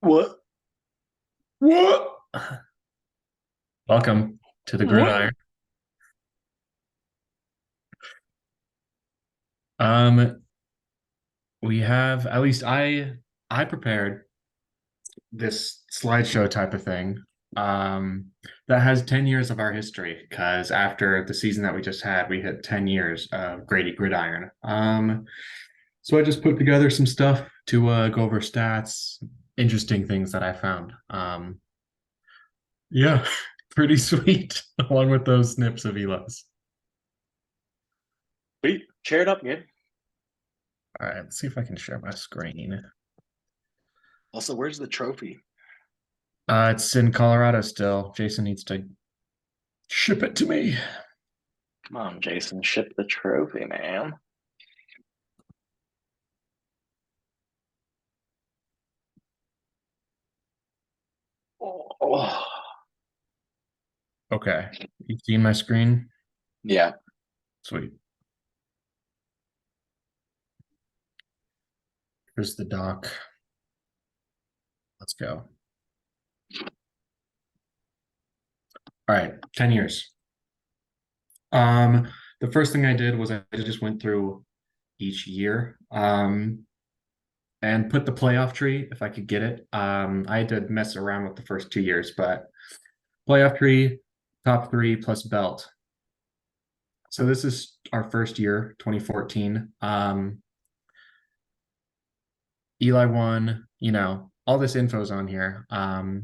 What? What? Welcome to the What? Gridiron. Um, we have at least I prepared this slideshow type of thing. Um, that has 10 years of our history because after the season that we just had, we hit 10 years of Grady Gridiron. So I just put together some stuff to go over stats, interesting things that I found. Yeah, pretty sweet, along with those snips of Elo's. Wait, chair it up, man. All right, let's see if I can share my screen. Also, where's the trophy? It's in Colorado still. Jason needs to ship it to me. Come on, Jason, ship the trophy, man. Oh. Okay. You seen my screen? Yeah. Sweet. Here's the doc. Let's go. All right, 10 years. Um, the first thing I did was I just went through each year and put the playoff tree if I could get it. I had to mess around with the first 2 years, but playoff tree, top three plus belt. So this is our first year, 2014. Eli won, all this info's on here. I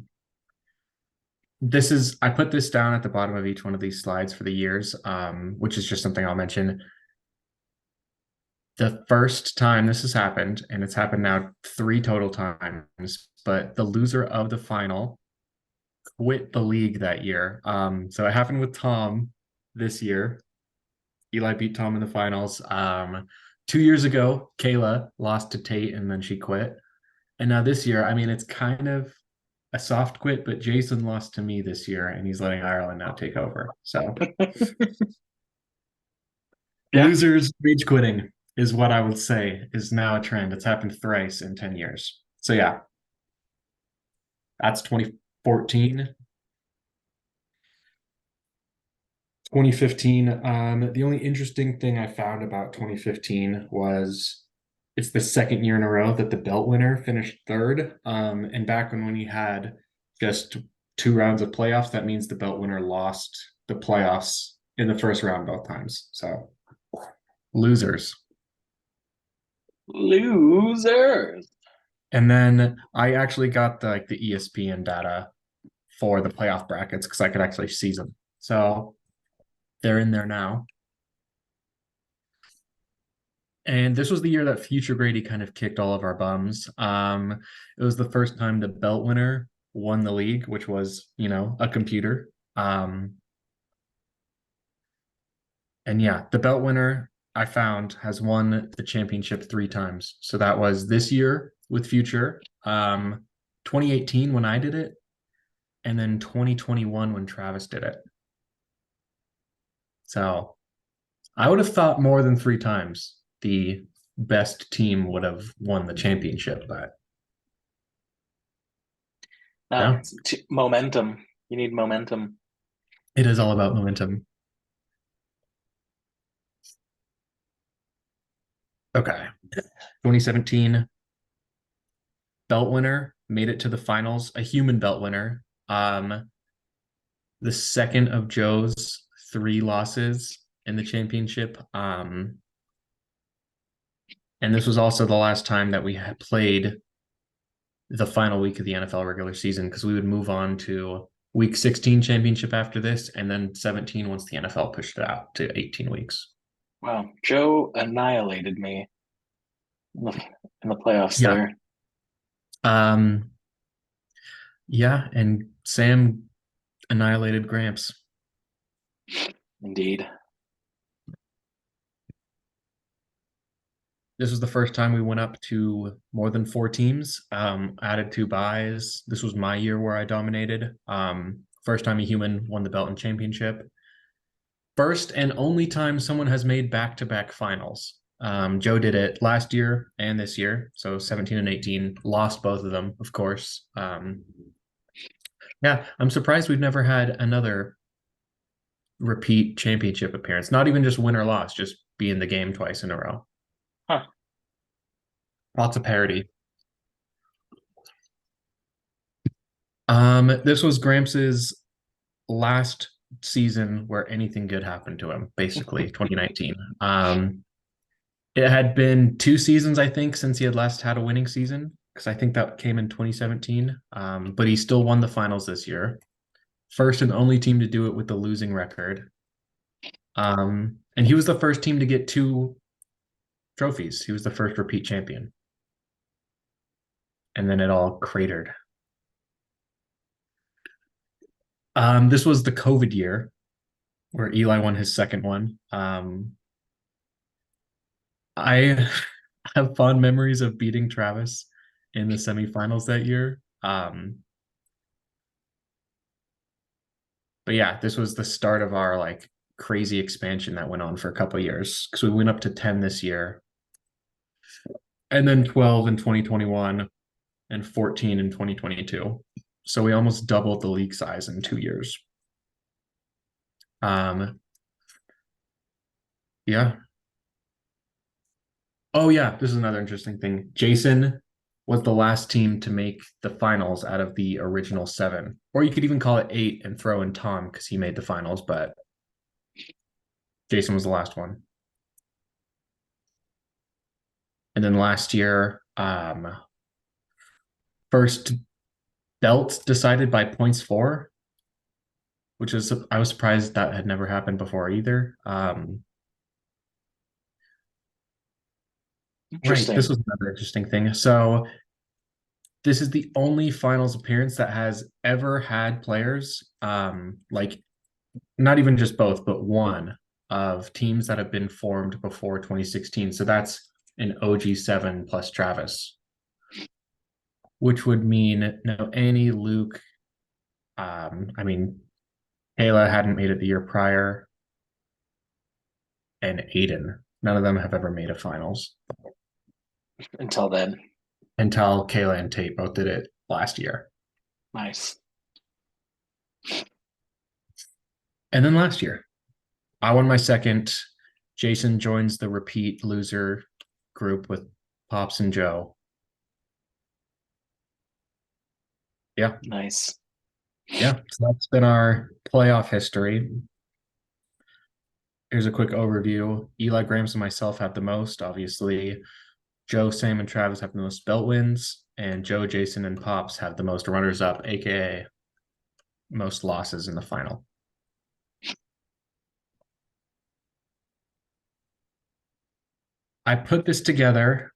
put this down at the bottom of each one of these slides for the years, which is just something I'll mention. The first time this has happened, and it's happened now three total times, but the loser of the final quit the league that year. So it happened with Tom this year. Eli beat Tom in the finals. 2 years ago, Kayla lost to Tate and then she quit. And now this year, I mean, it's kind of a soft quit, but Jason lost to me this year and he's letting Ireland now take over. So Yeah. losers rage quitting is what I would say is now a trend. It's happened thrice in 10 years. So yeah, that's 2014. 2015. The only interesting thing I found about 2015 was it's the second year in a row that the belt winner finished third. And back when we had just two rounds of playoffs, that means the belt winner lost the playoffs in the first round both times. So losers. Losers. And then I actually got the ESPN data for the playoff brackets because I could actually see them. So they're in there now. And this was the year that Future Grady kind of kicked all of our bums. It was the first time the belt winner won the league, which was, a computer. And yeah, the belt winner I found has won the championship three times. So that was this year with Future, 2018 when I did it, and then 2021 when Travis did it. So I would have thought more than three times the best team would have won the championship, but No, yeah, momentum. You need momentum. it is all about momentum. Okay. 2017 belt winner made it to the finals, a human belt winner. The second of Joe's three losses in the championship. And this was also the last time that we had played the final week of the NFL regular season because we would move on to week 16 championship after this, and then 17 once the NFL pushed it out to 18 weeks. Wow, Joe annihilated me in the, in the playoffs Yeah. there. Um, yeah, and Sam annihilated Gramps. Indeed. This was the first time we went up to more than four teams, added two buys. This was my year where I dominated. First time a human won the belt and championship. First and only time someone has made back-to-back finals. Joe did it last year and this year, so 17 and 18, lost both of them, of course. Yeah, I'm surprised we've never had another repeat championship appearance. Not even just win or loss, just be in the game twice in a row. Huh. Lots of parity. This was Gramps' last season where anything good happened to him, basically 2019. It had been 2 seasons, I think, since he had last had a winning season, because I think that came in 2017. But he still won the finals this year. First and only team to do it with the losing record. And he was the first team to get 2 trophies. He was the first repeat champion. And then it all cratered. This was the COVID year where Eli won his second one. I have fond memories of beating Travis in the semifinals that year. But yeah, this was the start of our like crazy expansion that went on for a couple of years because we went up to 10 this year and then 12 in 2021 and 14 in 2022. So we almost doubled the league size in 2 years. Yeah. Oh yeah, this is another interesting thing. Jason was the last team to make the finals out of the original 7. Or you could even call it 8 and throw in Tom because he made the finals, but Jason was the last one. And then last year, first belt decided by points for, which is I was surprised that had never happened before either. Right, this Interesting. was another interesting thing. So this is the only finals appearance that has ever had players, like not even just both, but one of teams that have been formed before 2016. So that's an OG7 plus Travis, which would mean no Annie, Luke. I mean, Kayla hadn't made it the year prior, and Aiden. None of them have ever made a finals Until then. until Kayla and Tate both did it last year. Nice. And then last year, I won my second. Jason joins the repeat loser group with Pops and Joe. Yeah. Nice. Yeah. So that's been our playoff history. Here's a quick overview. Eli Grams and myself have the most, obviously. Joe, Sam, and Travis have the most belt wins, and Joe, Jason, and Pops have the most runners up, aka most losses in the final. I put this together.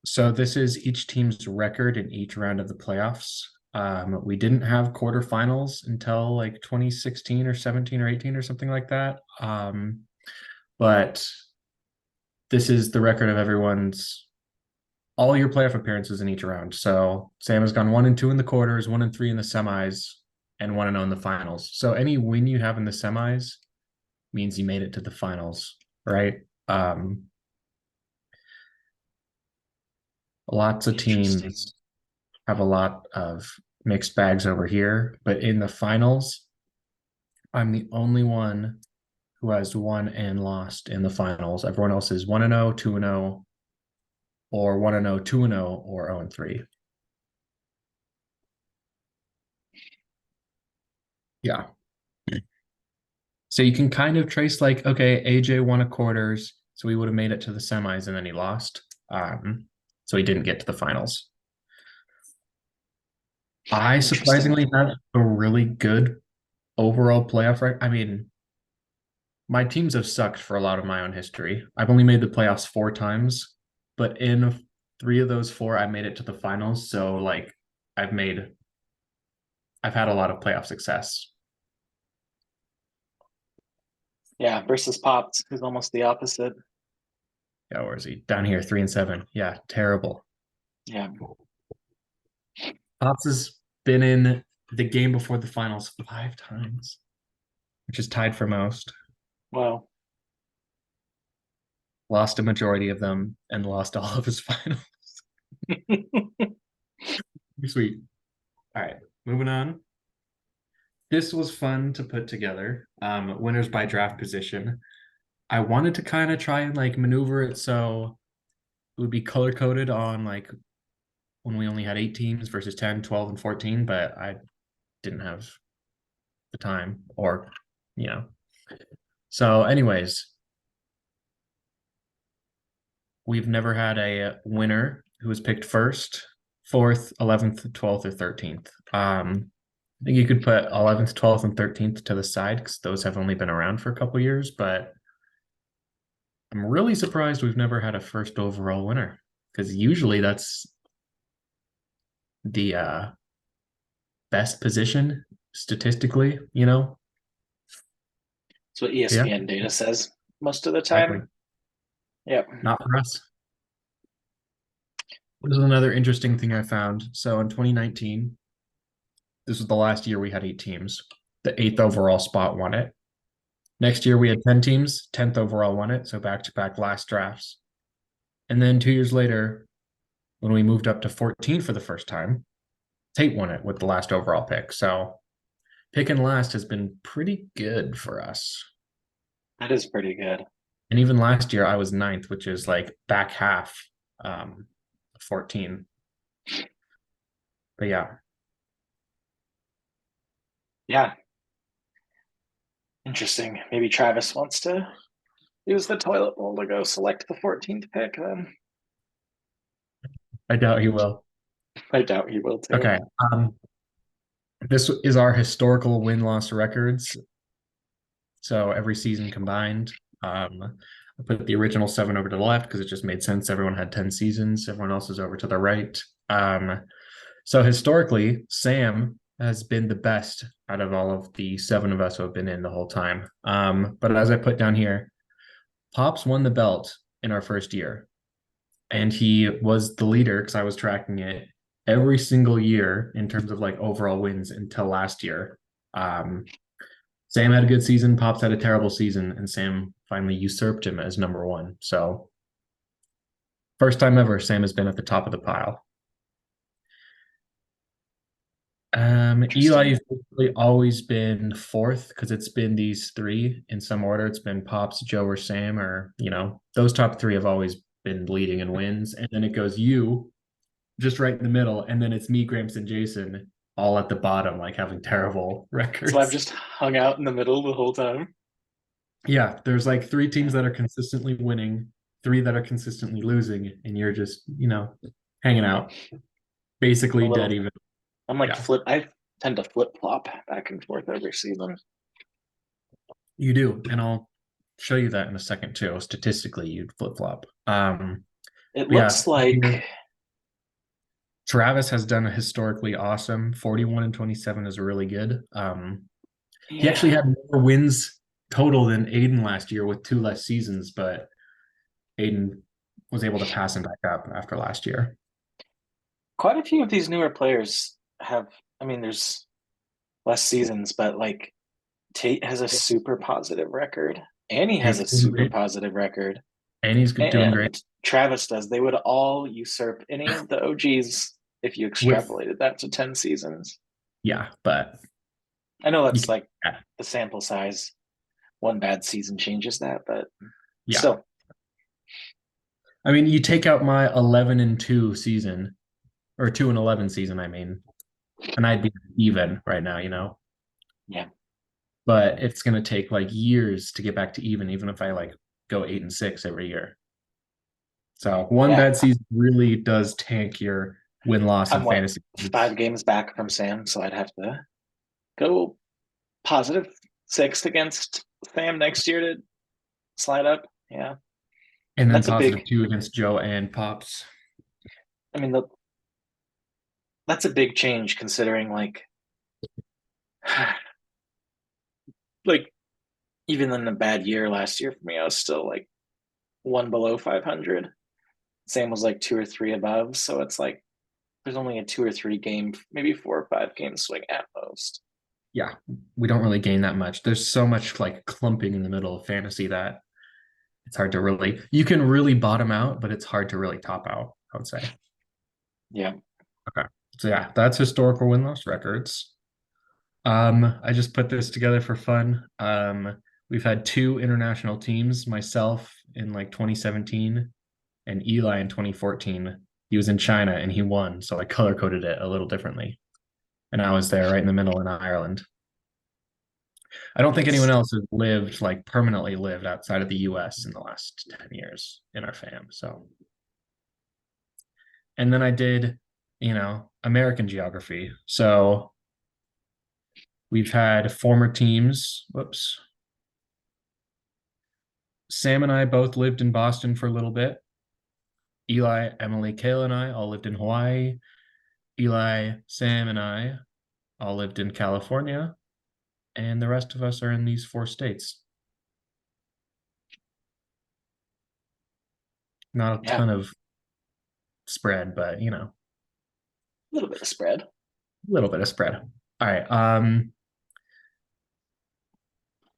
So this is each team's record in each round of the playoffs. We didn't have quarterfinals until like 2016 or 17 or 18 or something like that. But this is the record of everyone's all your playoff appearances in each round. So Sam has gone 1-2 in the quarters, 1-3 in the semis, and 1-0 in the finals. So any win you have in the semis means you made it to the finals, right? Lots of Interesting. teams have a lot of mixed bags over here, but in the finals, I'm the only one who has won and lost in the finals. Everyone else is 1-0, 2-0, or 1-0, 2-0, or 0-3. Yeah. So you can kind of trace like, okay, AJ won a quarters, so he would have made it to the semis and then he lost. So he didn't get to the finals. I Interesting. surprisingly have a really good overall playoff record. I mean, my teams have sucked for a lot of my own history. I've only made the playoffs 4 times, but in 3 of those 4, I made it to the finals. So like I've made I've had a lot of playoff success. Yeah, versus Pops, who's almost the opposite. Yeah, where is he? Down here, 3-7. Yeah, terrible. Yeah. Pops has been in the game before the finals 5 times, which is tied for most. Well. lost a majority of them, and lost all of his finals. Sweet. All right, moving on. This was fun to put together. Winners by draft position. I wanted to kind of try and like maneuver it so it would be color coded on like when we only had 8 teams versus 10, 12, and 14, but I didn't have the time or, you know. So, anyways, we've never had a winner who was picked first, fourth, 11th, 12th, or 13th. I think you could put 11th, 12th, and 13th to the side because those have only been around for a couple years, but I'm really surprised we've never had a first overall winner because usually that's the best position statistically, you know? That's what Yeah, ESPN data says most of the exactly. time. Yep. Not for us. This is another interesting thing I found. So in 2019, this was the last year we had 8 teams. The eighth overall spot won it. Next year we had 10 teams, 10th overall won it. So back to back last drafts. And then 2 years later, when we moved up to 14 for the first time, Tate won it with the last overall pick. So picking last has been pretty good for us. That is pretty good. And even last year I was ninth, which is like back half 14. But yeah, Yeah. Interesting. Maybe Travis wants to use the toilet bowl to go select the 14th pick then. I doubt he will. I doubt he will too. Okay. This is our historical win-loss records. So every season combined. I put the original 7 over to the left because it just made sense. Everyone had 10 seasons. Everyone else is over to the right. So historically, Sam has been the best out of all of the 7 of us who have been in the whole time. But as I put down here, Pops won the belt in our first year. And he was the leader because I was tracking it every single year in terms of like overall wins until last year. Um, Sam had a good season, Pops had a terrible season, and Sam finally usurped him as number one. So, first time ever, Sam has been at the top of the pile. Interesting. Eli's basically always been fourth because it's been these three in some order. It's been Pops, Joe, or Sam, or those top three have always been leading in wins, and then it goes you just right in the middle, and then it's me, Gramps, and Jason all at the bottom, like having terrible So I've records. just hung out in the middle the whole time. Yeah, there's like 3 teams Yeah. that are consistently winning, 3 that are consistently losing, and you're just, hanging out, I'm basically a dead little even. I'm like Yeah, flip I tend to flip flop back and forth every season. you do. And I'll show you that in a second too. Statistically, you'd flip flop. It But yeah, looks like Travis has done a historically awesome 41 and 27 is really good. He actually yeah, had more wins total than Aiden last year with 2 less seasons, but Aiden was able to pass him back up after last year. quite a few of these newer players have I mean there's less seasons, but like Tate has a super positive record. Annie has Tate's a doing super great, positive record. and he's doing great And Travis does. They would all usurp any of the OGs if you with, extrapolated that to 10 seasons. yeah, but I know you that's can, like the sample size. One bad season changes that, but yeah. still. I mean, you take out my 11 and 2 season or 2 and 11 season, I mean, and I'd be even right now. Yeah. But it's going to take like years to get back to even if I like go 8 and 6 every year. So one Yeah. bad season really does tank your win loss I'm in what, fantasy five leagues. games back from Sam, so I'd have to go positive sixth against Sam next year to slide up. Yeah. And And then that's a positive big, 2 against Joe and Pops. I mean, that's a big change considering like even in a bad year last year for me, I was still like one below 500. Sam was like two or three above. So it's like there's only a 2 or 3 game, maybe 4 or 5 game swing at most. Yeah, we don't really gain that much. There's so much like clumping in the middle of fantasy that It's hard to really, you can really bottom out, but it's hard to really top out, I would say. Yeah. Okay. So yeah, that's historical win-loss records. I just put this together for fun. We've had two international teams, myself in like 2017 and Eli in 2014. He was in China and he won, so I color coded it a little differently. And I was there right in the middle in Ireland. I don't think anyone Nice. else has lived like permanently lived outside of the US in the last 10 years in our fam. So, and then I did, American geography. So we've had former teams. Whoops. Sam and I both lived in Boston for a little bit. Eli, Emily, Kayla, and I all lived in Hawaii. Eli, Sam, and I all lived in California. And the rest of us are in these four states. Not a Yeah. ton of spread, but a A little bit of spread. little bit of spread. All right.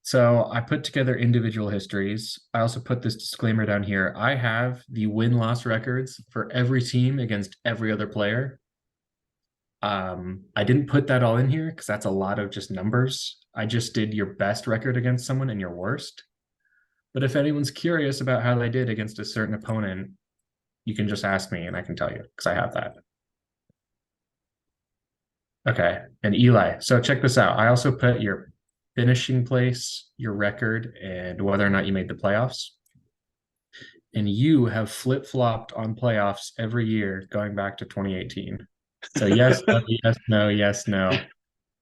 So I put together individual histories. I also put this disclaimer down here. I have the win-loss records for every team against every other player. I didn't put that all in here because that's a lot of just numbers. I just did your best record against someone and your worst. But if anyone's curious about how they did against a certain opponent, you can just ask me and I can tell you because I have that. Okay. And Eli, so check this out. I also put your finishing place, your record, and whether or not you made the playoffs. And you have flip-flopped on playoffs every year going back to 2018. So yes, no, yes, no, yes, no.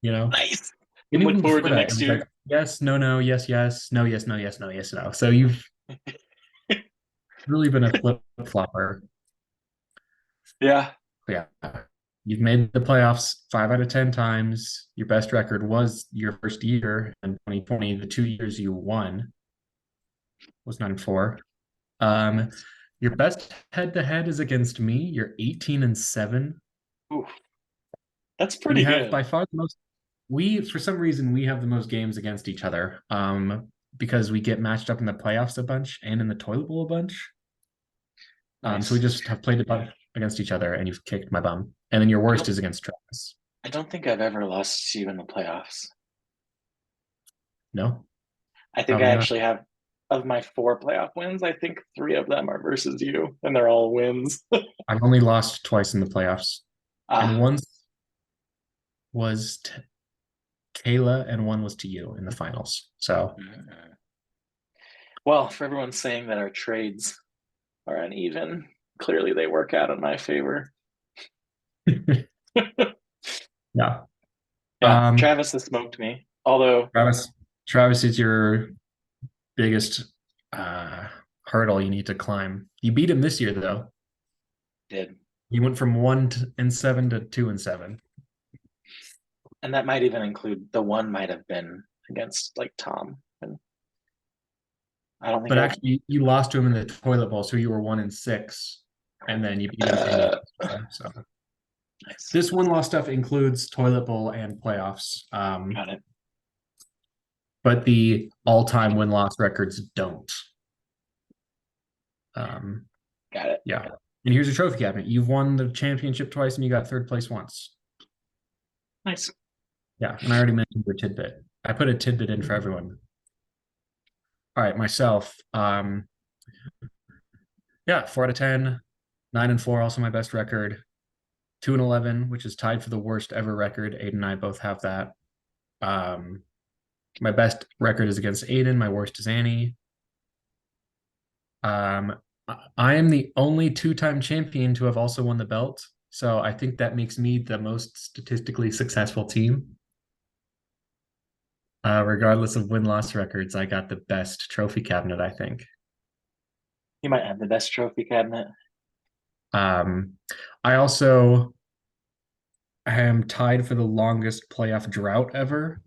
You know, Nice. and Can look even forward before to that, it next was like year. yes, no, no, yes, yes, no, yes, no, yes, no, yes, no. So you've really been a flip-flopper. Yeah. Yeah. You've made the playoffs 5 out of 10 times. Your best record was your first year in 2020. The 2 years you won was 9-4. Um, your best head-to-head is against me. You're 18-7. Ooh, that's We pretty have good. by far the most. We, for some reason, we have the most games against each other. Because we get matched up in the playoffs a bunch and in the toilet bowl a bunch. So we Nice. just have played a bunch against each other, and you've kicked my bum. And then your I worst don't is against Travis. I don't think I've ever lost to you in the playoffs. No, I think I probably not. actually have of my four playoff wins, I think three of them are versus you, and they're all wins. I've only lost twice in the playoffs, and Ah, once was to Kayla, and one was to you in the finals. So, well, for everyone saying that our trades are uneven, clearly they work out in my favor. yeah. Yeah, Um, Travis has smoked me. Although, Travis, Travis is your biggest uh, hurdle you need to climb. You beat him this year, though. did. You went from 1-7 to 2-7. And that might even include the one might have been against like Tom. And I don't think But I've actually, you lost to him in the toilet bowl, so you were 1-6, and then you beat him in the. So nice. this one loss stuff includes toilet bowl and playoffs, Got it. but the all-time win-loss records don't. Um, Got it. yeah. And here's your trophy cabinet. You've won the championship twice, and you got third place once. Nice. Yeah, and I already mentioned your tidbit. I put a tidbit in for everyone. All right, myself. Yeah, 4 out of 10, 9-4, also my best record. 2-11, which is tied for the worst ever record. Aiden and I both have that. Um, my best record is against Aiden. My worst is Annie. Um, I am the only two-time champion to have also won the belt. So I think that makes me the most statistically successful team. Regardless of win-loss records, I got the best trophy cabinet, I think. You might have the best trophy cabinet. Um, I also am tied for the longest playoff drought ever.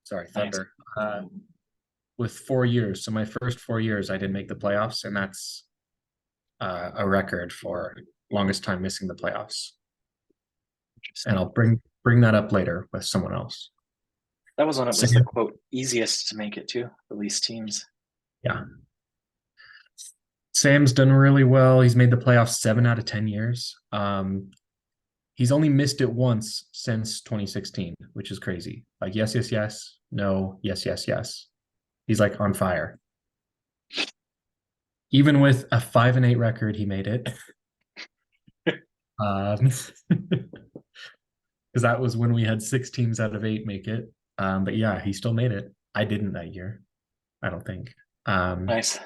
Sorry, Nice. Thunder. With 4 years. So my first 4 years, I didn't make the playoffs, and that's a record for longest time missing the playoffs. And Interesting. I'll bring that up later with someone else. That was when it was the Sam, quote easiest to make it to the least teams. yeah. Sam's done really well. He's made the playoffs 7 out of 10 years. He's only missed it once since 2016, which is crazy. Like, yes, yes, yes, no, yes, yes, yes. He's like on fire. Even with a 5-8 record, he made it. Because that was when we had 6 teams out of 8 make it. But yeah, he still made it. I didn't that year. I don't think. Um, Nice.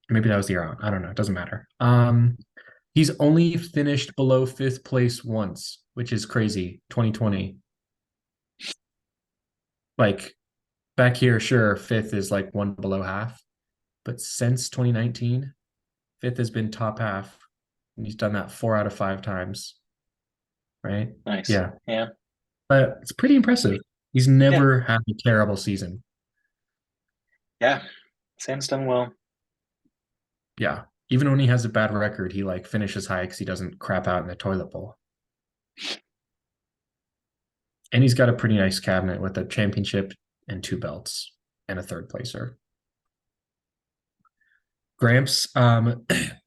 maybe that was the year on. I don't know. It doesn't matter. He's only finished below fifth place once, which is crazy. 2020. Like back here, sure, fifth is like one below half. But since 2019, fifth has been top half. And he's done that 4 out of 5 times. Right? Nice. Yeah. Yeah. But it's pretty impressive. He's Yeah. never had a terrible season. Yeah. Sam's done well. Yeah. Even when he has a bad record, he like finishes high because he doesn't crap out in the toilet bowl. And he's got a pretty nice cabinet with a championship and 2 belts and a third placer. Gramps,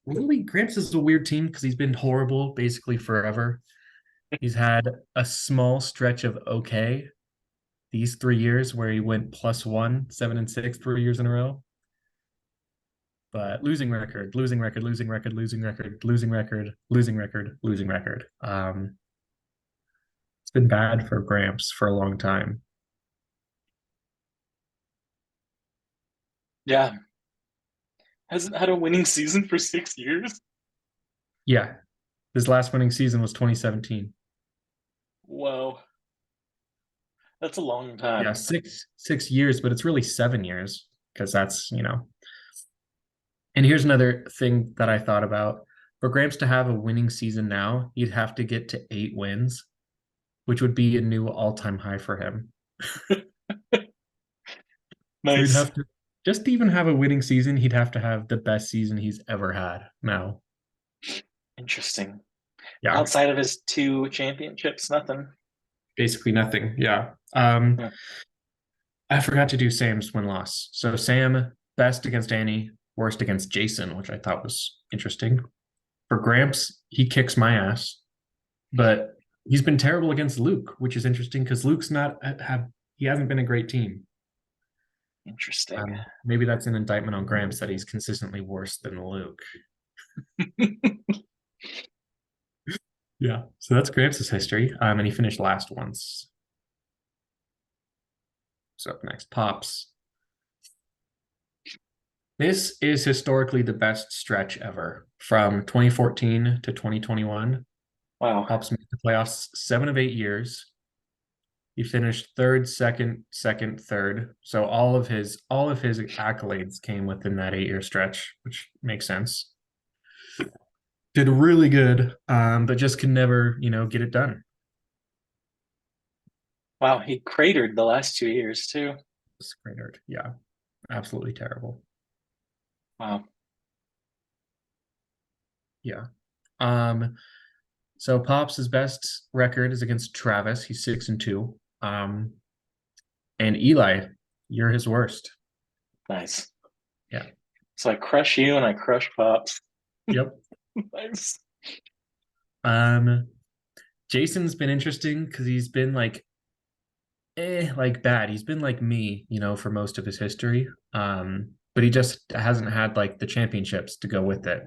really, Gramps is a weird team because he's been horrible basically forever. He's had a small stretch of okay these 3 years where he went +1, 7 and 6, 3 years in a row. But losing record, losing record, losing record, losing record, losing record, losing record, losing record. It's been bad for Gramps for a long time. Yeah. Hasn't had a winning season for 6 years. Yeah, his last winning season was 2017. Whoa. That's a long Yeah, time. six years, but it's really 7 years because that's. And here's another thing that I thought about. For Gramps to have a winning season now, he'd have to get to 8 wins, which would be a new all-time high for him. So he'd Nice. have to just to even have a winning season, he'd have to have the best season he's ever had now. Interesting. Yeah, Outside of his 2 championships, nothing. basically nothing. Yeah. Yeah. I forgot to do Sam's win-loss. So Sam, best against Annie, worst against Jason, which I thought was interesting. For Gramps, he kicks my ass, but he's been terrible against Luke, which is interesting because Luke's not have he hasn't been a great team. Interesting. Maybe that's an indictment on Gramps that he's consistently worse than Luke. Yeah, so that's Gramps' history. And he finished last once. So up next, Pops. This is historically the best stretch ever from 2014 to 2021. Wow. Pops made the playoffs 7 of 8 years. He finished third, second, second, third. So all of his accolades came within that 8 year stretch, which makes sense. Did really good, but just could never get it done. Wow. He cratered the last 2 years too. Cratered. Yeah, absolutely terrible. Wow. Yeah. So Pops' best record is against Travis. He's 6-2. And Eli, you're his worst. Nice. Yeah. So I crush you and I crush Pops. Yep. Nice. Um, Jason's been interesting because he's been like bad. He's been like me for most of his history. But he just hasn't had like the championships to go with it.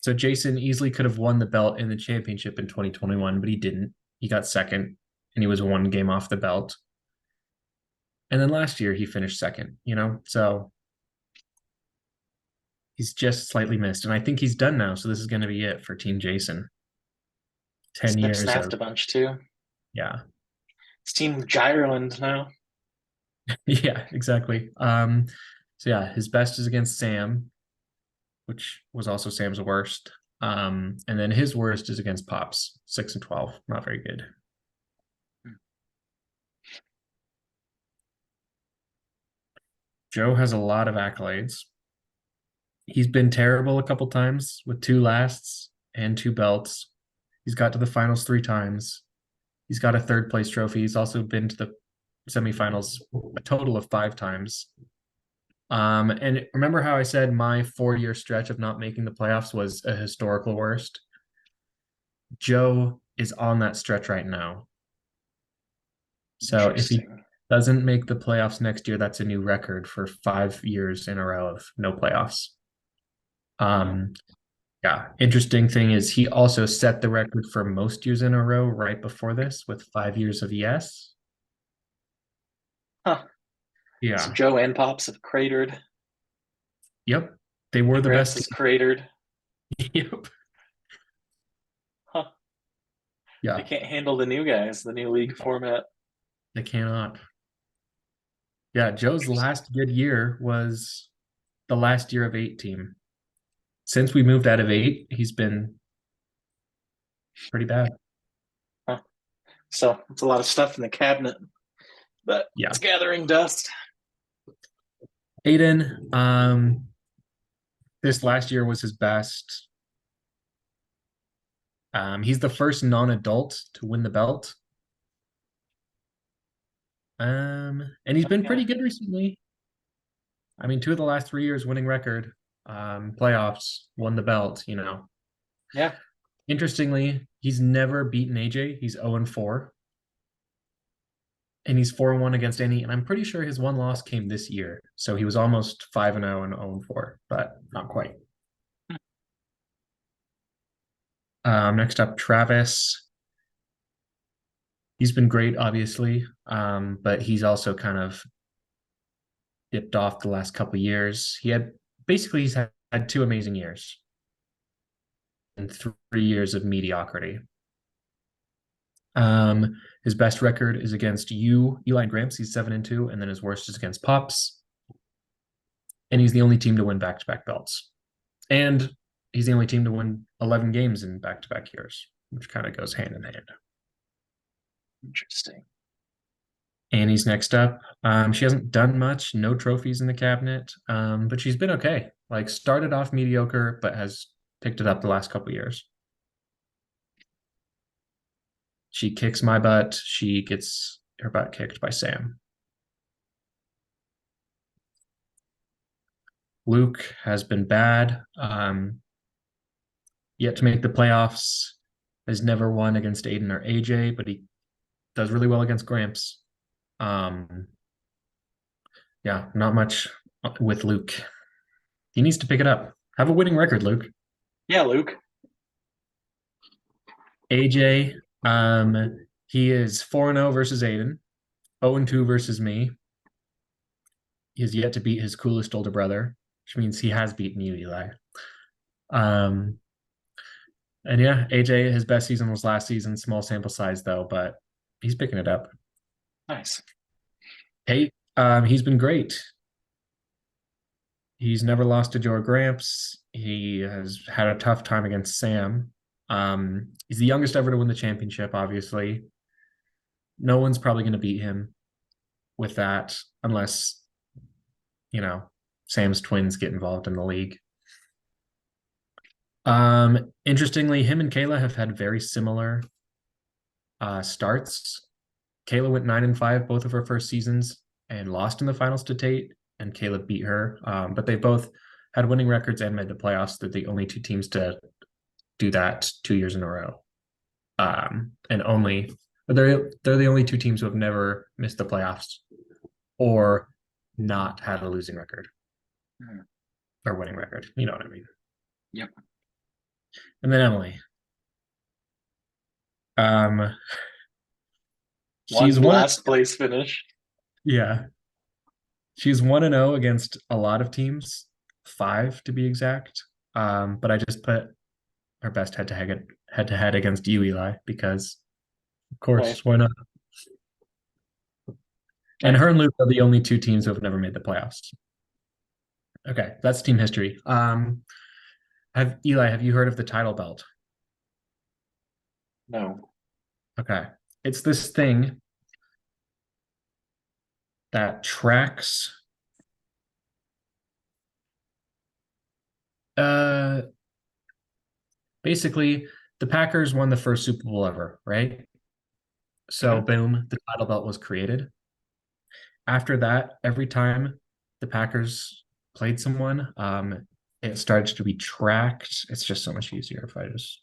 So Jason easily could have won the belt in the championship in 2021, but he didn't. He got second and he was 1 game off the belt. And then last year he finished second. So he's just slightly missed. And I think he's done now. So this is going to be it for Team Jason. 10 Snip years snapped of, a bunch too. yeah. It's Team Gyreland now. Yeah, exactly. So yeah, his best is against Sam, which was also Sam's worst. And then his worst is against Pops, 6-12. Not very good. Joe has a lot of accolades. He's been terrible a couple times with 2 lasts and 2 belts. He's got to the finals 3 times. He's got a third place trophy. He's also been to the semifinals a total of 5 times. And remember how I said my 4 year stretch of not making the playoffs was a historical worst? Joe is on that stretch right now. So if he Interesting. doesn't make the playoffs next year, that's a new record for 5 years in a row of no playoffs. Huh. Um, yeah, interesting thing is he also set the record for most years in a row right before this with 5 years of yes. Huh. So Yeah. Joe and Pops have cratered, Yep. They were and the Gramps best has team. cratered. Yep. Huh. They Yeah. can't handle the new guys, the new league format. They cannot. Yeah, Joe's Interesting. last good year was the last year of 8 team. Since we moved out of 8, he's been pretty bad. Huh. So it's a lot of stuff in the cabinet, but Yeah. it's gathering dust. Aiden, this last year was his best. He's the first non-adult to win the belt. And he's been Yeah. pretty good recently. I mean, 2 of the last 3 years winning record, playoffs, won the belt. Yeah. Interestingly, he's never beaten AJ. He's 0-4. And he's 4-1 against any, and I'm pretty sure his one loss came this year. So he was almost 5-0 and 0-4, but not quite. Next up, Travis. He's been great, obviously, but he's also kind of dipped off the last couple of years. He's had 2 amazing years and 3 years of mediocrity. His best record is against you, Eli and Gramps. He's 7-2, and then his worst is against Pops. And he's the only team to win back-to-back belts. And he's the only team to win 11 games in back-to-back years, which kind of goes hand in hand. Interesting. Annie's next up. She hasn't done much, no trophies in the cabinet, but she's been okay. Like started off mediocre, but has picked it up the last couple years. She kicks my butt. She gets her butt kicked by Sam. Luke has been bad. Yet to make the playoffs. Has never won against Aiden or AJ, but he does really well against Gramps. Um, yeah, not much with Luke. He needs to pick it up. Have a winning record, Luke. Yeah, Luke. AJ, he is 4-0 versus Aiden, 0-2 versus me. He has yet to beat his coolest older brother, which means he has beaten you, Eli. Um, and yeah, AJ, his best season was last season, small sample size though, but he's picking it up. Nice. Hey, he's been great. He's never lost to Joe Gramps. He has had a tough time against Sam. He's the youngest ever to win the championship, obviously. No one's probably going to beat him with that unless, you know, Sam's twins get involved in the league. Interestingly, him and Kayla have had very similar starts. Kayla went 9-5 both of her first seasons and lost in the finals to Tate, and Kayla beat her. But they both had winning records and made the playoffs. They're the only 2 teams to do that 2 years in a row. And only they're the only 2 teams who have never missed the playoffs or not had a losing record Hmm. or winning record. You know what I mean? Yep. And then Emily. Um, she's One one. last place finish. Yeah, she's 1-0 against a lot of teams, 5 to be exact. But I just put her best head to head against you, Eli, because of Right. course, why not? And Right. her and Luke are the only 2 teams who have never made the playoffs. Okay, that's team history. Have Eli, have you heard of the title belt? No. Okay. It's this thing that tracks uh basically the Packers won the first Super Bowl ever, right? So Mhm. boom, the title belt was created. After that, every time the Packers played someone, it started to be tracked. It's just so much easier if I just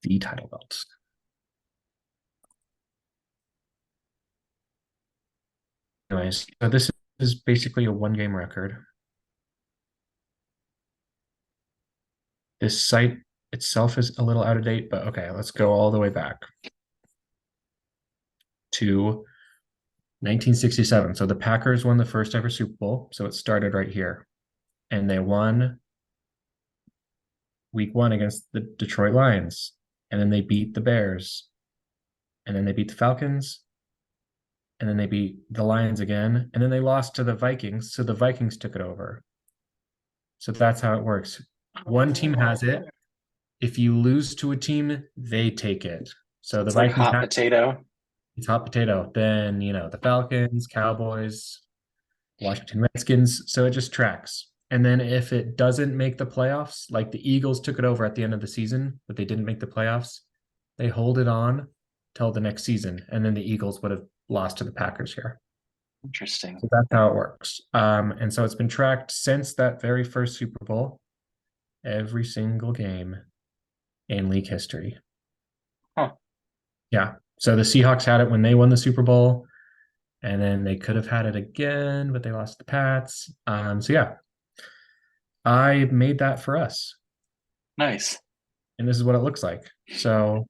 the title belts. Anyways, so this is basically a one game record. This site itself is a little out of date, but okay, let's go all the way back to 1967. So the Packers won the first ever Super Bowl. So it started right here. And they won week one against the Detroit Lions. And then they beat the Bears. And then they beat the Falcons. And then they beat the Lions again. And then they lost to the Vikings. So the Vikings took it over. So that's how it works. One team has it. If you lose to a team, they take it. So the It's like Vikings hot have potato. it's hot potato. Then, the Falcons, Cowboys, Washington Redskins. So it just tracks. And then if it doesn't make the playoffs, like the Eagles took it over at the end of the season, but they didn't make the playoffs, they hold it on till the next season. And then the Eagles would have lost to the Packers here. Interesting. So that's how it works. And so it's been tracked since that very first Super Bowl, every single game in league history. Huh. Yeah. So the Seahawks had it when they won the Super Bowl, and then they could have had it again, but they lost the Pats. So yeah, I made that for us, Nice. and this is what it looks like. So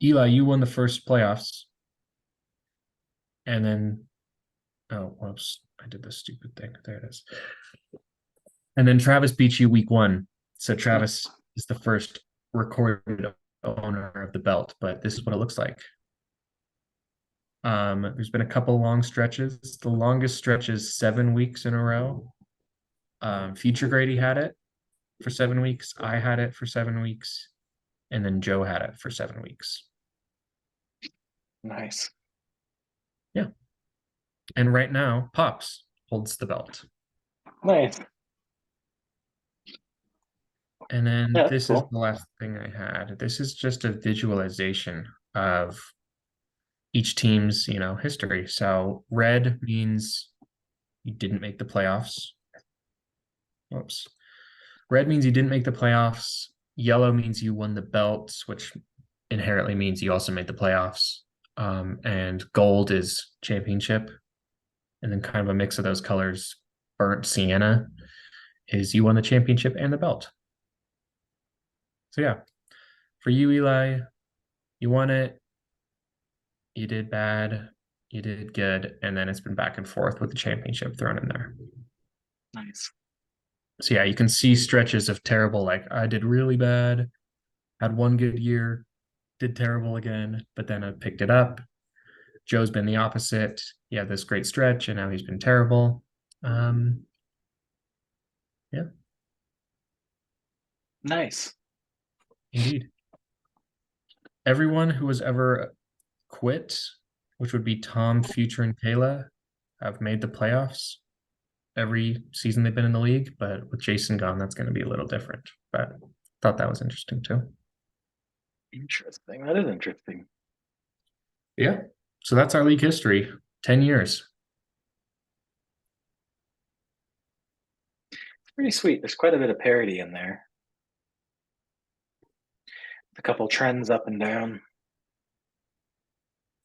Eli, you won the first playoffs, and then oh, whoops, I did this stupid thing. There it is. And then Travis beat you week one. So Hmm. Travis is the first recorded owner of the belt, but this is what it looks like. There's been a couple long stretches. The longest stretch is 7 weeks in a row. Future Grady had it for 7 weeks. I had it for 7 weeks, and then Joe had it for 7 weeks. Nice. Yeah. And right now, Pops holds the belt. Nice. And then Yeah, that's this is cool. the last thing I had. This is just a visualization of each team's, history. So red means you didn't make the playoffs. Whoops. Red means you didn't make the playoffs. Yellow means you won the belts, which inherently means you also made the playoffs. And gold is championship. And then kind of a mix of those colors, burnt sienna, is you won the championship and the belt. So yeah, for you, Eli, you won it. You did bad. You did good. And then it's been back and forth with the championship thrown in there. Nice. So yeah, you can see stretches of terrible, like I did really bad, had one good year, did terrible again, but then I picked it up. Joe's been the opposite. He had this great stretch, and now he's been terrible. Um, yeah, Nice. indeed. Everyone who has ever quit, which would be Tom, Future, and Kayla, have made the playoffs every season they've been in the league. But with Jason gone, that's going to be a little different. But thought that was interesting too. Interesting. That is interesting. Yeah. So that's our league history. 10 years. It's pretty sweet. There's quite a bit of parody in there. A couple trends up and down.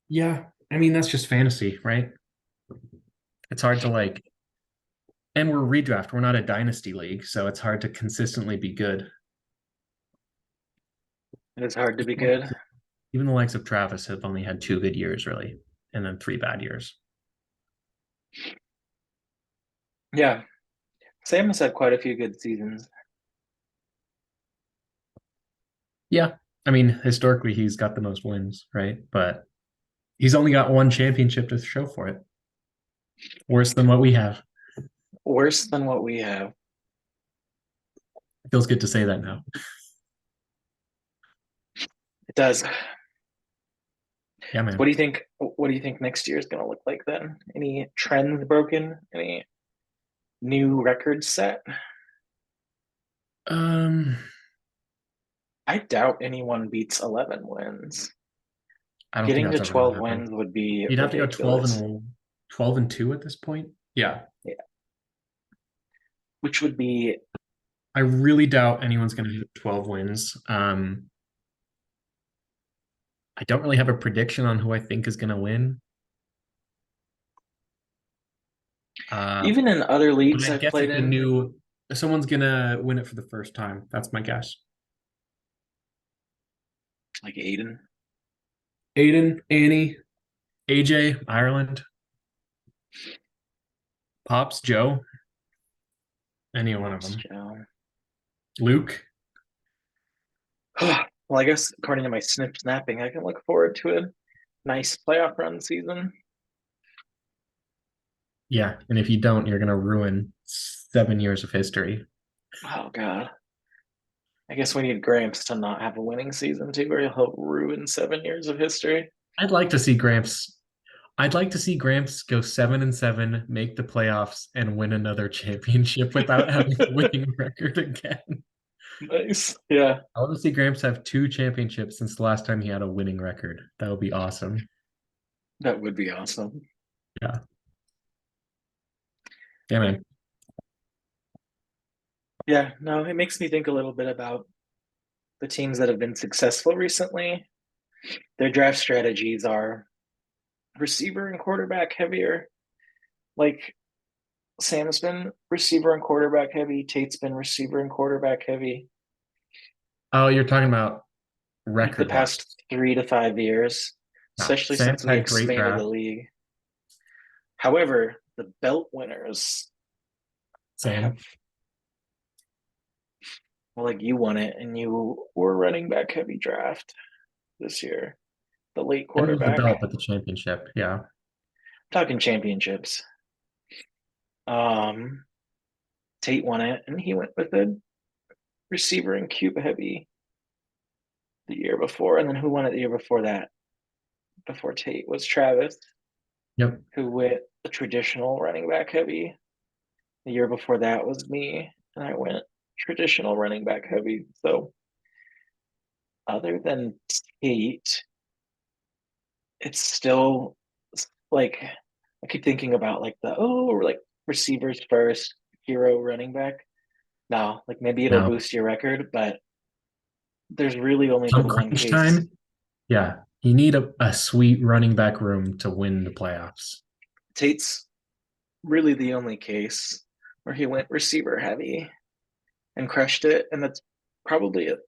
Yeah. I mean, that's just fantasy, right? It's hard to and we're redraft. We're not a dynasty league, so it's hard to consistently be good. It is hard to be good. Even the likes of Travis have only had 2 good years, really, and then 3 bad years. Yeah. Sam has had quite a few good seasons. Yeah. I mean, historically, he's got the most wins, right? But he's only got one championship to show for it. Worse than what we have. Worse than what we have. It feels good to say that now. It does. Yeah, So man. what do you think next year is going to look like then? Any trends broken? Any new records set? Um, I doubt anyone beats 11 wins. I don't think Getting to that's ever gonna 12 happen. wins would be You'd have to go ridiculous. 12 and 2 at this point. Yeah. Yeah, which would be I really doubt anyone's gonna hit 12 wins. I don't really have a prediction on who I think is gonna win. Uh, even in other but leagues I I've guess played like in, someone's gonna win it for the first time. That's my guess. like Aiden. Aiden, Annie, AJ, Ireland, Pops, Joe, any one of Pops them. Joe. Luke. Well, I guess according to my snip snapping, I can look forward to a nice playoff run season. Yeah, and if you don't, you're gonna ruin 7 years of history. Oh God. I guess we need Gramps to not have a winning season too, or he'll ruin 7 years of history. I'd like to see Gramps. I'd like to see Gramps go 7-7, make the playoffs, and win another championship without having a winning record again. Nice. Yeah, I want to see Gramps have two championships since the last time he had a winning record. That would be awesome. that would be awesome. Yeah. Yeah, man. Yeah, no, it makes me think a little bit about the teams that have been successful recently. Their draft strategies are receiver and quarterback heavier. Like Sam's been receiver and quarterback heavy, Tate's been receiver and quarterback heavy. Oh, you're talking about Like the record wise. past 3 to 5 years, No, especially Sam's since we had great expanded the draft. league. However, the belt winners have, Sam. well, like you won it and you were running back heavy draft this year, the late I didn't win the quarterback. belt, but the championship. Yeah. Talking championships. Um, Tate won it and he went with a receiver and cube heavy the year before. And then who won it the year before that? Before Tate was Travis, Yep. who went a traditional running back heavy. The year before that was me, and I went traditional running back heavy. So other than Tate, it's still like I keep thinking about like like receivers first, hero running back. No, like maybe it'll No. boost your record, but there's really only Come been one crunch case. time. Yeah. You need a sweet running back room to win the playoffs. Tate's really the only case where he went receiver heavy and crushed it, and that's probably it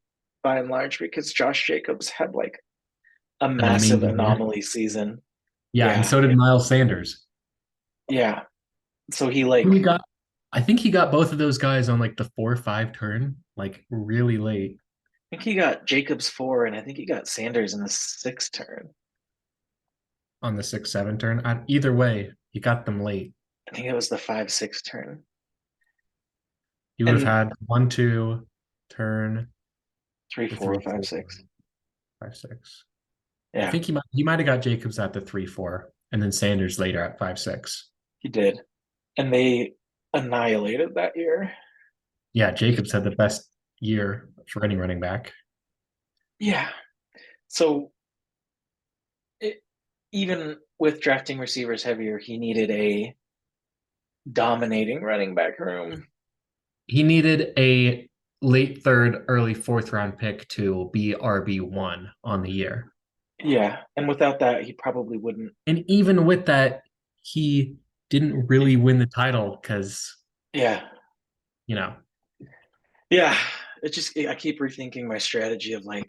by and large because Josh Jacobs had like a An massive amazing year. anomaly season. Yeah, and Yeah, so did Miles Sanders. yeah. So he He like got I think he got both of those guys on like the 4-5 turn, like really late I think he got Jacobs four, and I think he got Sanders in the sixth turn. on the 6-7 turn. Either way, he got them late. I think it was the 5-6 turn. He would have And had 1-2 turn three, the four, 3 five, 4 six. 5-6. I Yeah, think he might have got Jacobs at the 3-4 and then Sanders later at 5-6. he did. And they annihilated that year. Yeah, Jacobs had the best year for any running back. Yeah. So it, even with drafting receivers heavier, he needed a dominating running back room. He needed a late third, early fourth round pick to be RB1 on the year. Yeah. And without that, he probably wouldn't. And even with that, he didn't really win the title because, Yeah. you know, Yeah. It just, I keep rethinking my strategy of like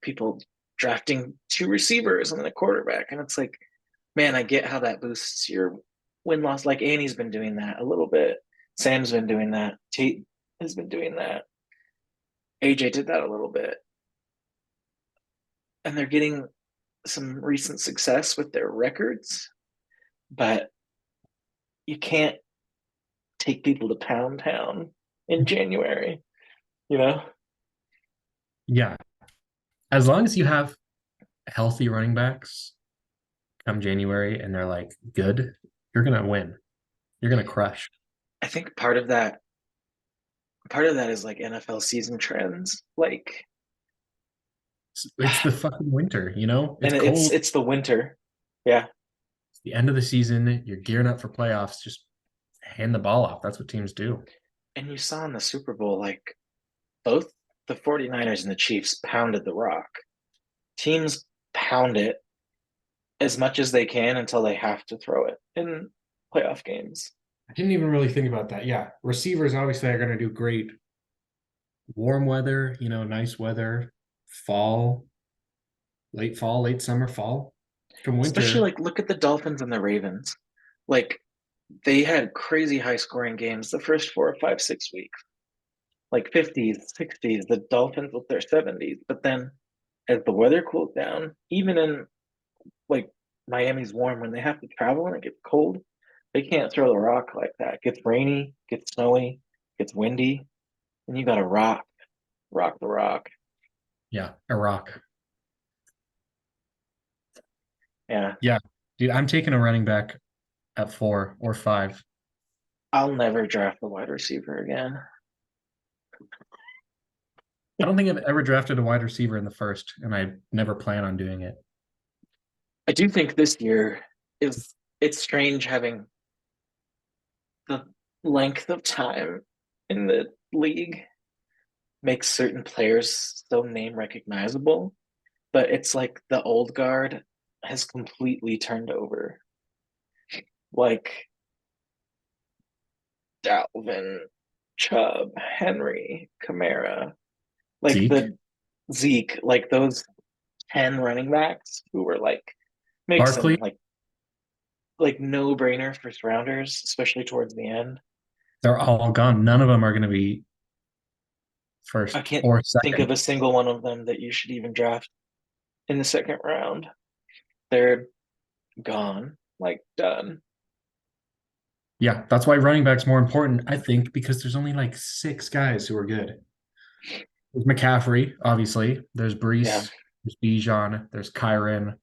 people drafting two receivers and then a quarterback. And it's like, man, I get how that boosts your win loss. Like Annie's been doing that a little bit. Sam's been doing that. Tate has been doing that. AJ did that a little bit. And they're getting some recent success with their records, but you can't take people to Pound Town in January, you know? yeah, as long as you have healthy running backs come January and they're like good, you're gonna win. You're gonna crush. I think part of that is like NFL season trends. Like It's the fucking winter, you know? It's and cold. it's the winter. Yeah. It's the end of the season. You're gearing up for playoffs. Just hand the ball off. That's what teams do. And you saw in the Super Bowl, like both the 49ers and the Chiefs pounded the rock. Teams pound it as much as they can until they have to throw it in playoff games. I didn't even really think about that. Yeah. Receivers obviously are gonna do great. Warm weather, nice weather, fall, late fall, late summer, fall. Come Especially winter, like look at the Dolphins and the Ravens. Like they had crazy high scoring games the first 4 or 5, 6 weeks, like 50s, 60s, the Dolphins with their 70s. But then as the weather cooled down, even in like Miami's warm, when they have to travel and it gets cold, they can't throw the rock like that. It gets rainy, gets snowy, gets windy, and you got to rock the rock. yeah, Iraq. Yeah. Yeah. Dude, I'm taking a running back at 4 or 5. I'll never draft a wide receiver again. I don't think I've ever drafted a wide receiver in the first, and I never plan on doing it. I do think this year is it's strange having the length of time in the league makes certain players so name recognizable, but it's like the old guard has completely turned over. Like Dalvin, Chubb, Henry, Kamara, like Zeke, the Zeke, like those 10 running backs who were like Barkley, Mixon, like no brainer first rounders, especially towards the end. they're all gone. None of them are going to be I first can't or think of second. a single one of them that you should even draft in the second round. They're gone, like done. Yeah, that's why running back's more important, I think, because there's only like 6 guys who are good. There's McCaffrey, obviously. There's Yeah, Brees, there's Bijan, there's Kyron.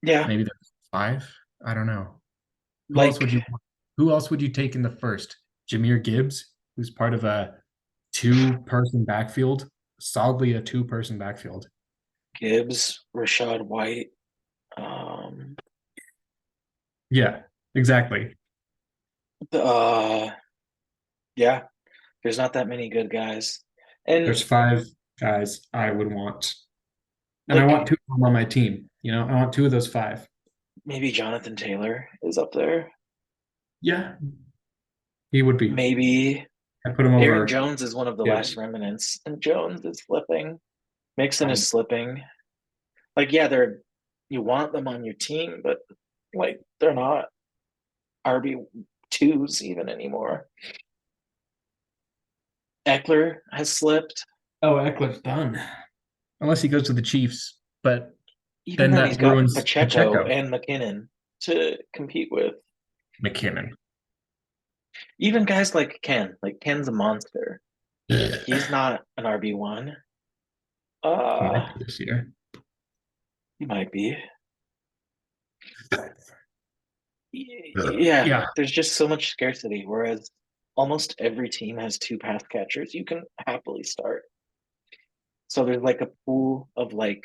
yeah. Maybe there's 5. I don't know. Who else Like would you who else would you take in the first? Jameer Gibbs, who's part of a 2-person backfield, solidly a 2-person backfield. Gibbs, Rashad White. Um, Yeah, exactly. uh, yeah. There's not that many good guys, and There's 5 guys I would want. And I want like 2 of them on my team. I want 2 of those 5. maybe Jonathan Taylor is up there. Yeah, he would be. Maybe I put him Aaron over Jones is one of the last Gibbs. remnants, and Jones is slipping. Mixon is Um, slipping. Like, yeah, they're you want them on your team, but like they're not RB2s even anymore. Eckler has slipped, oh, Eckler's done. Unless he goes to the Chiefs, but even then then he's that got ruins Pacheco Pacheco. and McKinnon to compete with. McKinnon. Even guys like Ken's a monster. Ugh. He's not an RB1. Might Uh, be this year. he might be. Ugh. Yeah, Yeah, there's just so much scarcity. Whereas almost every team has 2 pass catchers you can happily start. So there's like a pool of like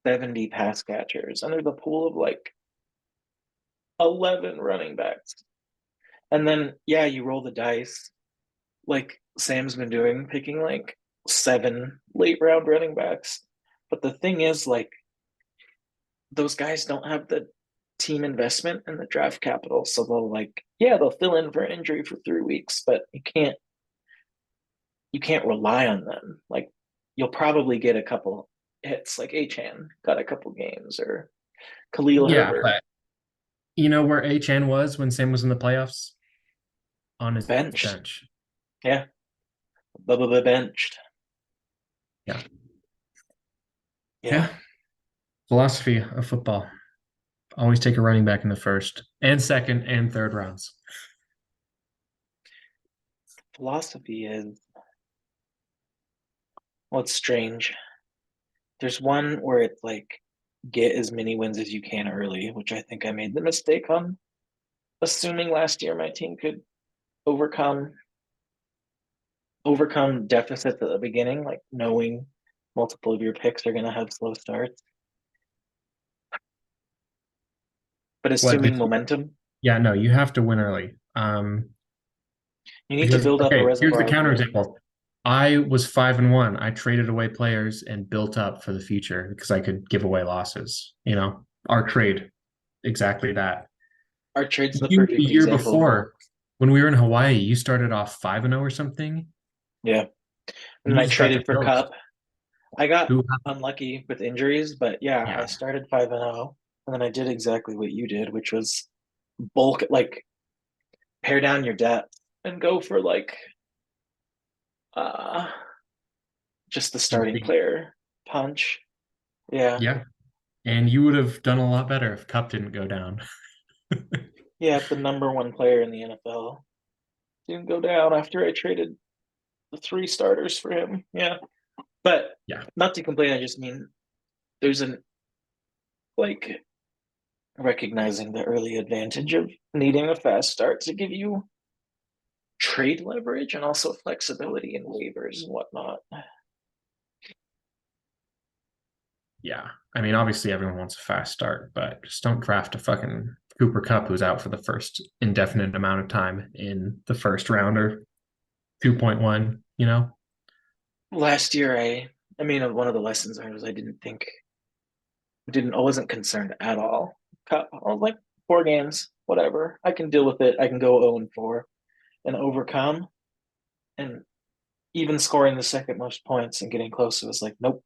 70 pass catchers, and there's a pool of like 11 running backs. And then, yeah, you roll the dice like Sam's been doing, picking like 7 late round running backs. But the thing is, like, those guys don't have the team investment and the draft capital. So they'll like, yeah, they'll fill in for injury for 3 weeks, but you can't rely on them. Like you'll probably get a couple hits, like Achan got a couple games or Khalil yeah, Herbert but you know where HN was when Sam was in the playoffs? On his benched. bench. Yeah, blah benched. Yeah. Yeah, Yeah. Philosophy of football. Always take a running back in the first and second and third rounds. philosophy is well, it's strange. There's one where it's like get as many wins as you can early, which I think I made the mistake on, assuming last year my team could overcome overcome deficits at the beginning, like knowing multiple of your picks are going to have slow starts, but What assuming this momentum, Yeah, no, you have to win early. you need to Because build up a okay, here's the reservoir of wins. counterexample. I was 5-1. I traded away players and built up for the future because I could give away losses. Our trade, exactly that. Our trade's the You the perfect year example of that. before, when we were in Hawaii, you started off 5-0 or something. Yeah. And then You I just got the traded for goat. Cup. I got Who? unlucky with injuries, but yeah, I Yeah, started 5-0, and then I did exactly what you did, which was bulk, like pare down your depth and go for like uh just the starting big, player punch. Yeah. yeah. And you would have done a lot better if Cup didn't go down. Yeah, the number one player in the NFL didn't go down after I traded the three starters for him. Yeah. But Yeah, not to complain, I just mean there's an like recognizing the early advantage of needing a fast start to give you trade leverage and also flexibility in waivers and whatnot. yeah. I mean, obviously everyone wants a fast start, but just don't draft a fucking Cooper Cup who's out for the first indefinite amount of time in the first round or 2.1. Last year, I mean, one of the lessons I was I I wasn't concerned at all. I was like 4 games, whatever. I can deal with it. I can go 0-4 and overcome. And even scoring the second most points and getting close, it was like, nope.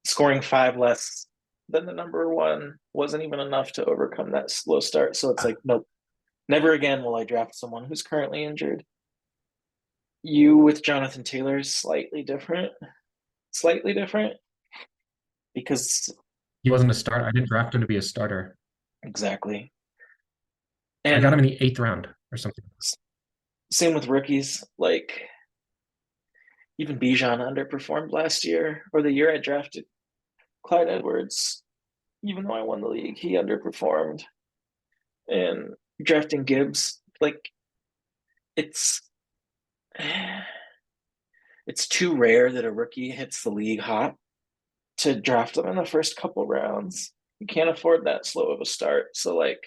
Scoring five less than the number one wasn't even enough to overcome that slow start. So it's like, nope, never again will I draft someone who's currently injured. You with Jonathan Taylor is slightly different because He wasn't a starter. I didn't draft him to be a starter. exactly. I got And him in the eighth round or something. same with rookies. Like even Bijan underperformed last year or the year I drafted Clyde Edwards. Even though I won the league, he underperformed. And drafting Gibbs, like it's it's too rare that a rookie hits the league hot to draft them in the first couple rounds. You can't afford that slow of a start. So like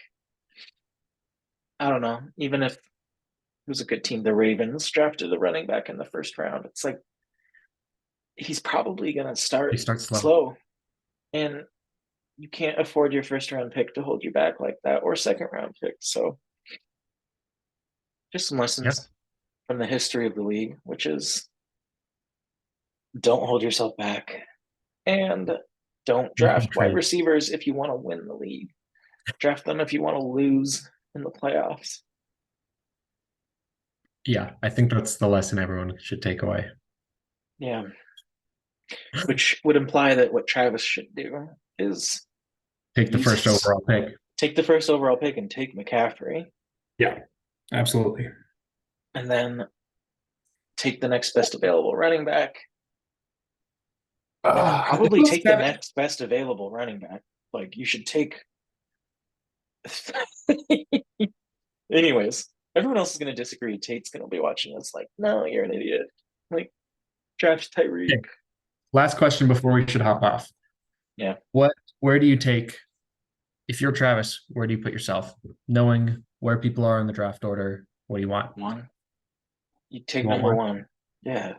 I don't know, even if it was a good team, the Ravens drafted a running back in the first round. It's like he's probably gonna He start starts slow. slow. And you can't afford your first round pick to hold you back like that or second round pick. So just some Yep. lessons from the history of the league, which is don't hold yourself back and don't Make good draft wide trades. receivers if you want to win the league. Draft them if you want to lose in the playoffs. Yeah, I think that's the lesson everyone should take away. Yeah, which would imply that what Travis should do is Take the use first his overall pick. take the first overall pick and take McCaffrey, Yeah, absolutely. and then take the next best available running back, and then I think probably it was take the Kevin. next best available running back. Like you should take. Anyways, everyone else is going to disagree. Tate's going to be watching this like, no, you're an idiot. Like, draft Tyreek. Okay, last question before we should hop off. Yeah, What, where do you take, if you're Travis, where do you put yourself? Knowing where people are in the draft order, what do you want? one. You take You want number one? one. Yeah.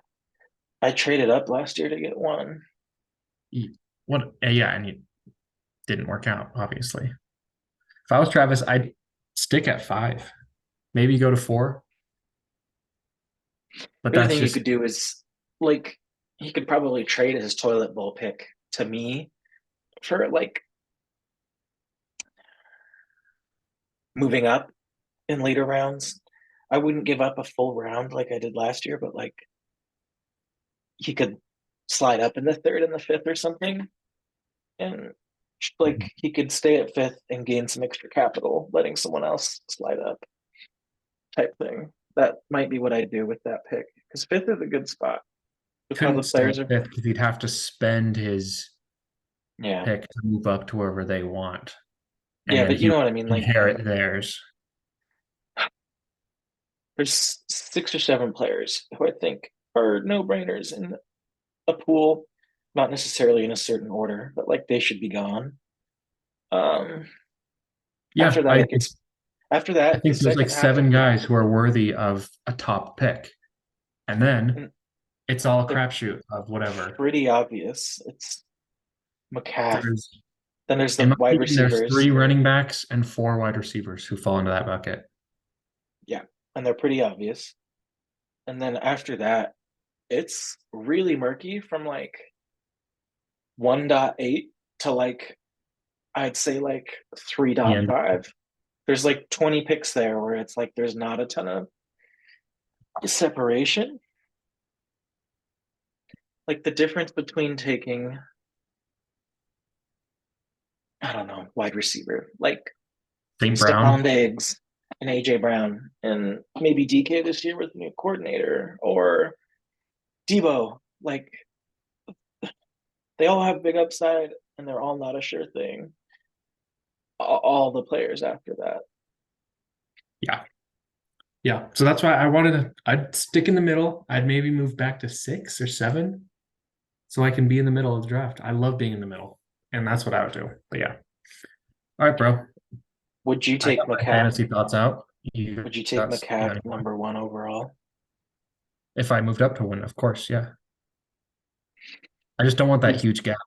I traded up last year to get one. What? Yeah, and you didn't work out, obviously. If I was Travis, I'd stick at 5. Maybe go to 4, but The other that's thing you just could do is like he could probably trade his toilet bowl pick to me for like moving up in later rounds. I wouldn't give up a full round like I did last year, but like he could slide up in the third and the fifth or something. And like he could stay at fifth and gain some extra capital, letting someone else slide up type thing. That might be what I do with that pick because fifth is a good spot. with how the Couldn't stay players at are. fifth because he'd have to spend his Yeah, pick to move up to wherever they want, and yeah, then but you he know would what I mean. Like, inherit theirs. there's 6 or 7 players who I think are no brainers in a pool, not necessarily in a certain order, but like they should be gone. Um, after Yeah, that, I it gets after I that the think there's like second half, seven guys who are worthy of a top pick, and then and it's all a they're crapshoot of whatever. pretty obvious. It's McCaff. There's, Then there's the in my wide opinion, there's receivers. three running backs and four wide receivers who fall into that bucket. Yeah, and they're pretty obvious. And then after that, it's really murky from like 1.8 to like I'd say like The end. 3.5. There's like 20 picks there where it's like there's not a ton of separation. Like the difference between taking, I don't know, wide receiver, like St. Stephon Brown. Diggs and AJ Brown, and maybe DK this year with a new coordinator, or Debo. Like they all have big upside and they're all not a sure thing. All the players after that. Yeah. Yeah. So that's why I'd stick in the middle. I'd maybe move back to 6 or 7 so I can be in the middle of the draft. I love being in the middle. And that's what I would do. But yeah. All right, bro. Would you I take got my McCaff? fantasy thoughts out. You Would you take got McCaff any more? number 1 overall? If I moved up to one, of course, yeah. I just don't want that Who's huge gap.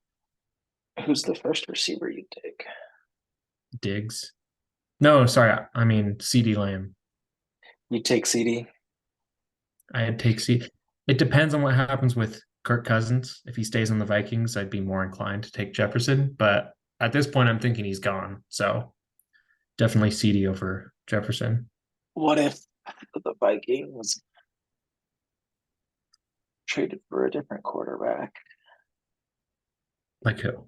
who's the first receiver you take? Diggs. No, sorry. I mean CD Lamb. You take CD. I'd take C. It depends on what happens with Kirk Cousins. If he stays on the Vikings, I'd be more inclined to take Jefferson. But at this point, I'm thinking he's gone. So definitely CD over Jefferson. What if the Vikings traded for a different quarterback? Like who?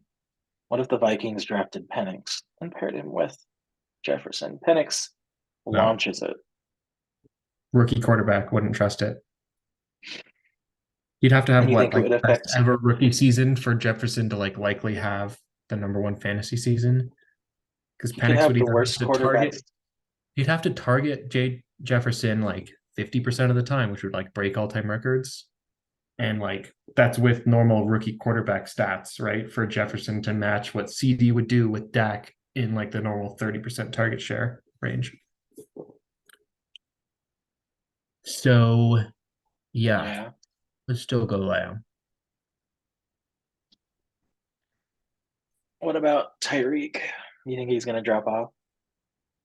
What if the Vikings drafted Penix and paired him with Jefferson? Penix No. launches it. Rookie quarterback, wouldn't trust it. You'd have to And have you what, think it like would best affect, ever rookie season for Jefferson to like likely have the number one fantasy season? Because he could Penix have would the either have worst to quarterbacks. target, he'd have to target Jay Jefferson like 50% of the time, which would like break all-time records. And like that's with normal rookie quarterback stats, right? For Jefferson to match what CD would do with Dak in like the normal 30% target share range. So yeah, Yeah. let's still go Lamb. What about Tyreek? You think he's going to drop off?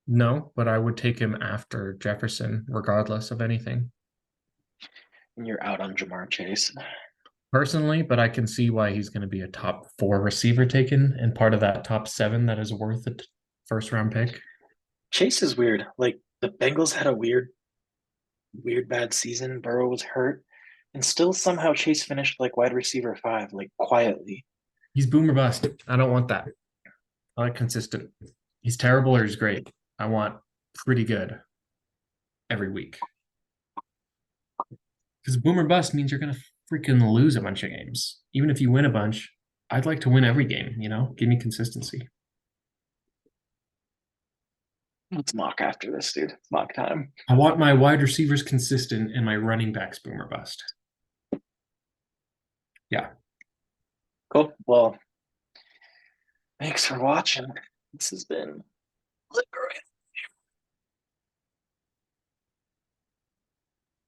No, but I would take him after Jefferson, regardless of anything. And you're out on Jamar Chase. Personally, but I can see why he's going to be a top four receiver taken and part of that top seven that is worth a first round pick. Chase is weird. Like the Bengals had a weird bad season. Burrow was hurt, and still somehow Chase finished like wide receiver 5, like quietly. He's boomer bust. I don't want that. I like consistent. He's terrible or he's great. I want pretty good every week. Because boomer bust means you're going to freaking lose a bunch of games. Even if you win a bunch, I'd like to win every game, you know? Give me consistency. Let's mock after this, dude. It's mock time. I want my wide receivers consistent and my running backs boomer bust. Yeah. Cool. Well, thanks for watching. This has been liberating.